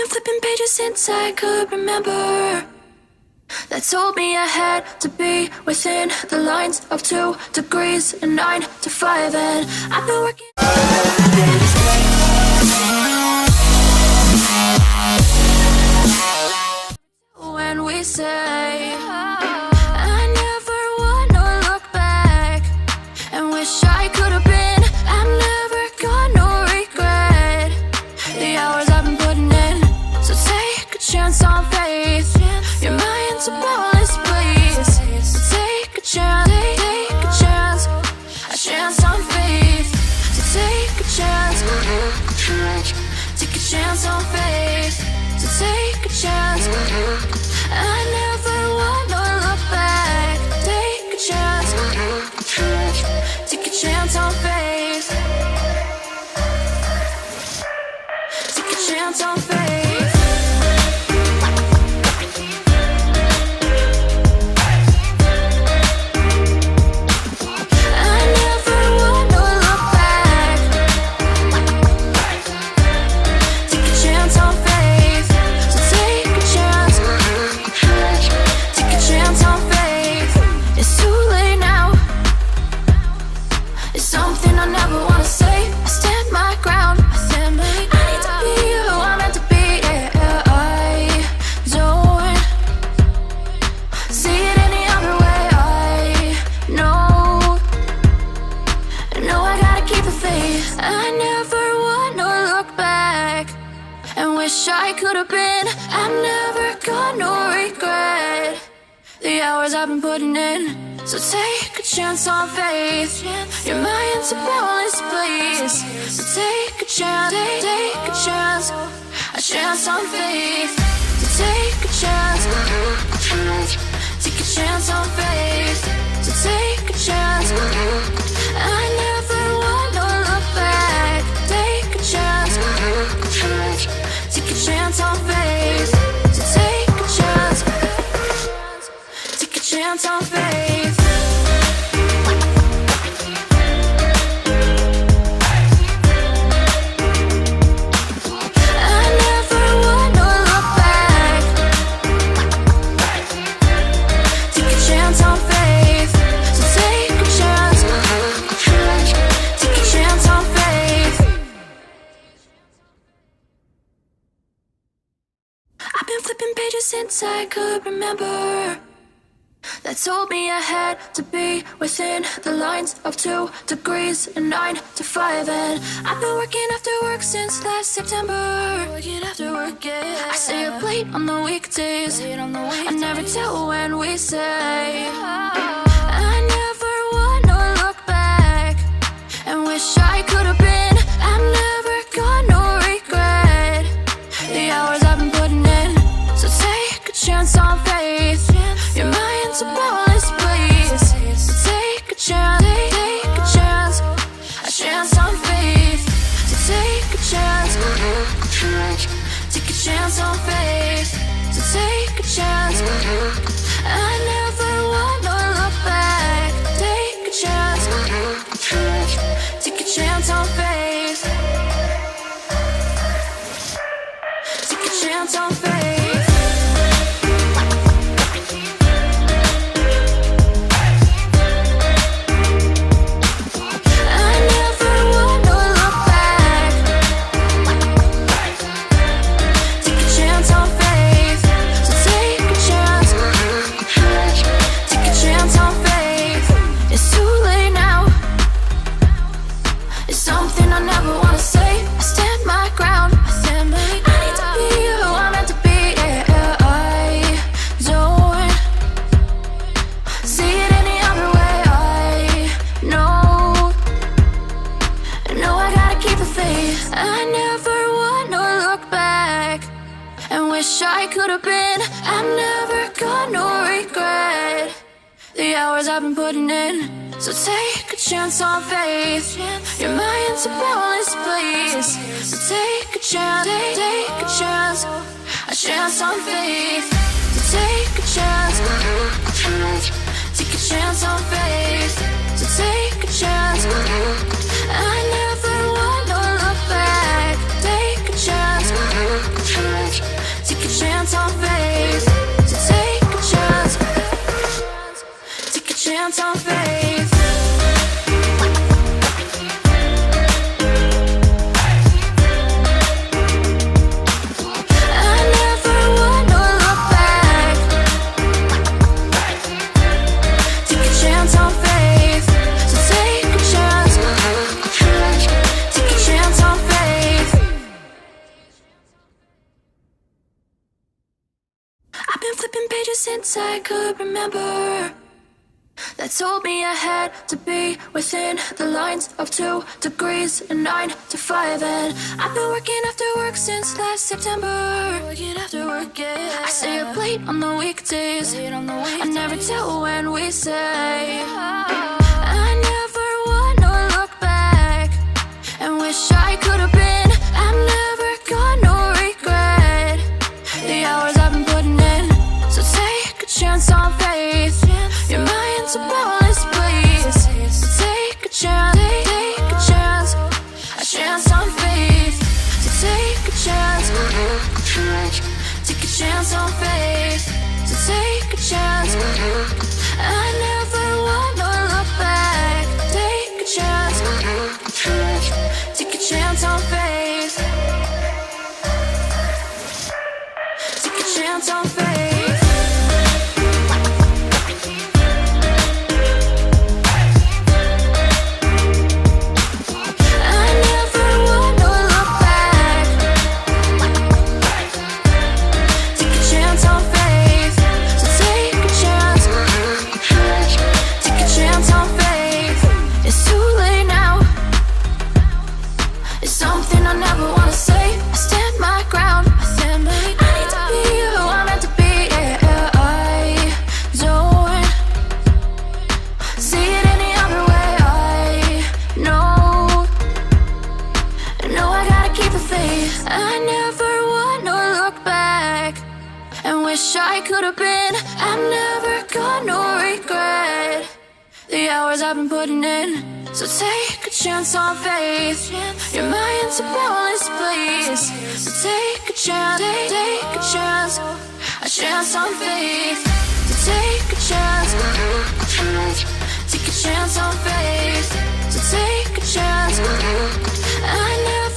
flipping pages since I could remember, that told me I had to be within the lines of 2 degrees and 9 to 5, and I've been working. When we say I never wanna look back and wish I could have been, I'm never gonna regret the hours I've been putting in. So take a chance on faith. Your mind's a bonus, please. So take a chance, a chance on faith. So take a chance on faith. So take a chance. I never wanna look back. Take a chance on faith. Take a chance on faith. I could have been, I'm never gonna regret the hours I've been putting in. So take a chance on faith. Your mind's a bonus, please. So take a chance on faith. So take a chance on faith. So take a chance. I never wanna look back. Take a chance on faith. So take a chance on faith. I never wanna look back. Take a chance on faith. So take a chance on faith. I've been flipping pages since I could remember, that told me I had to be within the lines of 2 degrees and 9 to 5, and I've been working after work since last September. Working after work, yeah. I stay up late on the weekdays. I never tell when we say I never wanna look back and wish I could have been. I'm never gonna regret the hours I've been putting in. So take a chance on faith. Your mind's a bonus, please. So take a chance on faith. So take a chance on faith. So take a chance. I never wanna look back. Take a chance on faith. Take a chance on faith. I could have been, I'm never gonna regret the hours I've been putting in. So take a chance on faith. Your mind's a bonus, please. So take a chance on faith. So take a chance on faith. So take a chance. I never wanna look back. Take a chance flipping pages since I could remember, that told me I had to be within the lines of 2 degrees and 9 to 5. And I've been working after work since last September. Working after work, yeah. I stay up late on the weekdays. I never tell when we say. I never wanna look back and wish I could have been. I've never got no regret the hours I've been putting in. So take a chance on faith. Your mind's a boundless place. So take a chance, take a chance, a chance on faith. So take a chance, take a chance on faith. So take a chance. I never wanna look back. Take a chance, take a chance on faith. Take a chance on faith. I never wanna look back and wish I could have been. I've never got no regret the hours I've been putting in. So take a chance on faith. Your mind's a boundless place. So take a chance, take a chance on faith. So take a chance, take a chance on faith. So take a chance. I never